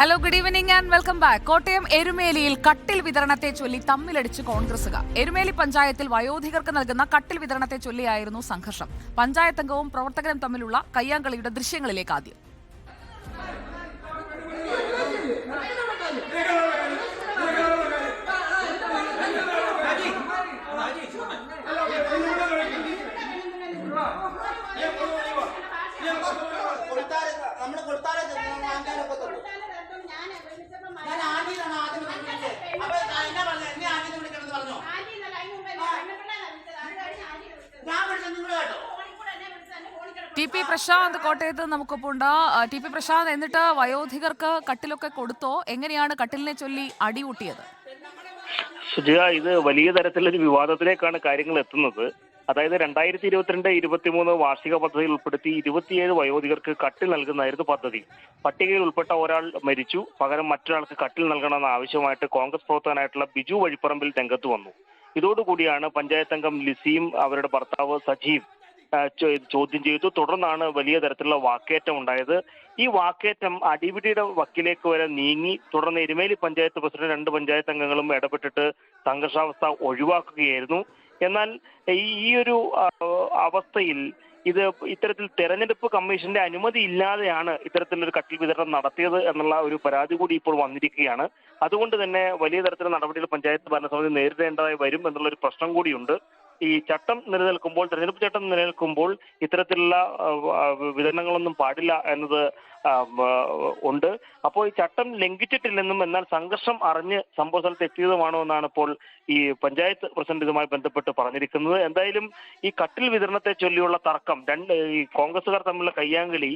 Hello, good evening and welcome back. Kottayam എരുമേലിയിൽ കട്ടിൽ വിതരണത്തെ ചൊല്ലി തമ്മിലടിച്ച് കോൺഗ്രസുകാർ. എരുമേലി പഞ്ചായത്തിൽ വയോധികർക്ക് നൽകുന്ന കട്ടിൽ വിതരണത്തെ ചൊല്ലിയായിരുന്നു സംഘർഷം. പഞ്ചായത്ത് അംഗവും പ്രവർത്തകരും തമ്മിലുള്ള കയ്യാങ്കളിയുടെ ദൃശ്യങ്ങളിലേക്ക് ആദ്യം. ടി പി പ്രശാന്ത് കോട്ടയത്ത് നമുക്കൊപ്പമുണ്ട്. ടി പി പ്രശാന്ത്, എന്നിട്ട് വയോധികർക്ക് കട്ടിലൊക്കെ കൊടുത്തോ? എങ്ങനെയാണ് കട്ടിലിനെ ചൊല്ലി അടികൂട്ടിയത്? സുജിത, ഇത് വലിയ തരത്തിലൊരു വിവാദത്തിലേക്കാണ് കാര്യങ്ങൾ എത്തുന്നത്. അതായത് 2022-23 വാർഷിക പദ്ധതിയിൽ ഉൾപ്പെടുത്തി 27 വയോധികർക്ക് കട്ടിൽ നൽകുന്നതായിരുന്നു പദ്ധതി. പട്ടികയിൽ ഉൾപ്പെട്ട ഒരാൾ മരിച്ചു, പകരം മറ്റൊരാൾക്ക് കട്ടിൽ നൽകണമെന്ന ആവശ്യമായിട്ട് കോൺഗ്രസ് പ്രവർത്തകനായിട്ടുള്ള ബിജു വഴിപ്പറമ്പിൽ രംഗത്ത് വന്നു. ഇതോടുകൂടിയാണ് പഞ്ചായത്ത് അംഗം ലിസിയും അവരുടെ ഭർത്താവ് സജീവ് ചോദ്യം ചെയ്തു. തുടർന്നാണ് വലിയ തരത്തിലുള്ള വാക്കേറ്റം ഉണ്ടായത്. ഈ വാക്കേറ്റം അടിപിടിയുടെ വക്കിലേക്ക് വരെ നീങ്ങി. തുടർന്ന് എരുമേലി പഞ്ചായത്ത് പ്രസിഡന്റ് 2 പഞ്ചായത്ത് അംഗങ്ങളും ഇടപെട്ടിട്ട് സംഘർഷാവസ്ഥ ഒഴിവാക്കുകയായിരുന്നു. എന്നാൽ ഈ ഒരു അവസ്ഥയിൽ ഇത്തരത്തിൽ തെരഞ്ഞെടുപ്പ് കമ്മീഷന്റെ അനുമതി ഇല്ലാതെയാണ് ഇത്തരത്തിലൊരു കട്ടിൽ വിതരണം നടത്തിയത് എന്നുള്ള ഒരു പരാതി കൂടി ഇപ്പോൾ വന്നിരിക്കുകയാണ്. അതുകൊണ്ട് തന്നെ വലിയ തരത്തിലുള്ള നടപടികൾ പഞ്ചായത്ത് ഭരണസമിതി നേരിടേണ്ടതായി വരും എന്നുള്ള ഒരു പ്രശ്നം കൂടിയുണ്ട്. ഈ ചട്ടം നിലനിൽക്കുമ്പോൾ, തെരഞ്ഞെടുപ്പ് ചട്ടം നിലനിൽക്കുമ്പോൾ ഇത്തരത്തിലുള്ള വിതരണങ്ങളൊന്നും പാടില്ല എന്നത് ഉണ്ട്. അപ്പോൾ ഈ ചട്ടം ലംഘിച്ചിട്ടില്ലെന്നും എന്നാൽ സംഘർഷം അറിഞ്ഞ് സംഭവ സ്ഥലത്ത് എത്തിയതുമാണോ എന്നാണ് ഇപ്പോൾ ഈ പഞ്ചായത്ത് പ്രസിഡന്റ് ഇതുമായി ബന്ധപ്പെട്ട് പറഞ്ഞിരിക്കുന്നത്. എന്തായാലും ഈ കട്ടിൽ വിതരണത്തെ ചൊല്ലിയുള്ള തർക്കം, ഈ കോൺഗ്രസുകാർ തമ്മിലുള്ള കയ്യാങ്കളി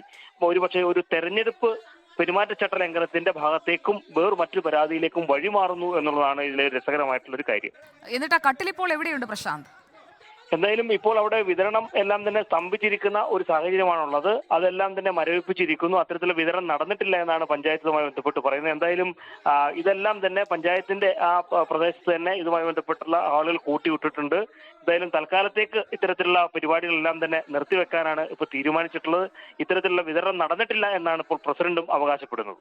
ഒരുപക്ഷെ ഒരു തെരഞ്ഞെടുപ്പ് പെരുമാറ്റച്ചട്ട ലംഘനത്തിന്റെ ഭാഗത്തേക്കും മറ്റൊരു പരാതിയിലേക്കും വഴിമാറുന്നു എന്നുള്ളതാണ് ഇതിലെ രസകരമായിട്ടുള്ളൊരു കാര്യം. എന്നിട്ട് ആ കട്ടിൽ ഇപ്പോൾ എവിടെയുണ്ട് പ്രശാന്ത്? എന്തായാലും ഇപ്പോൾ അവിടെ വിതരണം എല്ലാം തന്നെ സ്തംഭിച്ചിരിക്കുന്ന ഒരു സാഹചര്യമാണുള്ളത്. അതെല്ലാം തന്നെ മരവിപ്പിച്ചിരിക്കുന്നു. അത്തരത്തിലുള്ള വിതരണം നടന്നിട്ടില്ല എന്നാണ് പഞ്ചായത്തുമായി ബന്ധപ്പെട്ട് പറയുന്നത്. എന്തായാലും ഇതെല്ലാം തന്നെ പഞ്ചായത്തിന്റെ ആ പ്രദേശത്ത് തന്നെ ഇതുമായി ബന്ധപ്പെട്ടുള്ള ആളുകൾ കൂട്ടിവിട്ടിട്ടുണ്ട്. എന്തായാലും തൽക്കാലത്തേക്ക് ഇത്തരത്തിലുള്ള പരിപാടികളെല്ലാം തന്നെ നിർത്തിവെക്കാനാണ് ഇപ്പോൾ തീരുമാനിച്ചിട്ടുള്ളത്. ഇത്തരത്തിലുള്ള വിതരണം നടന്നിട്ടില്ല എന്നാണ് ഇപ്പോൾ പ്രസിഡന്റും അവകാശപ്പെടുന്നത്.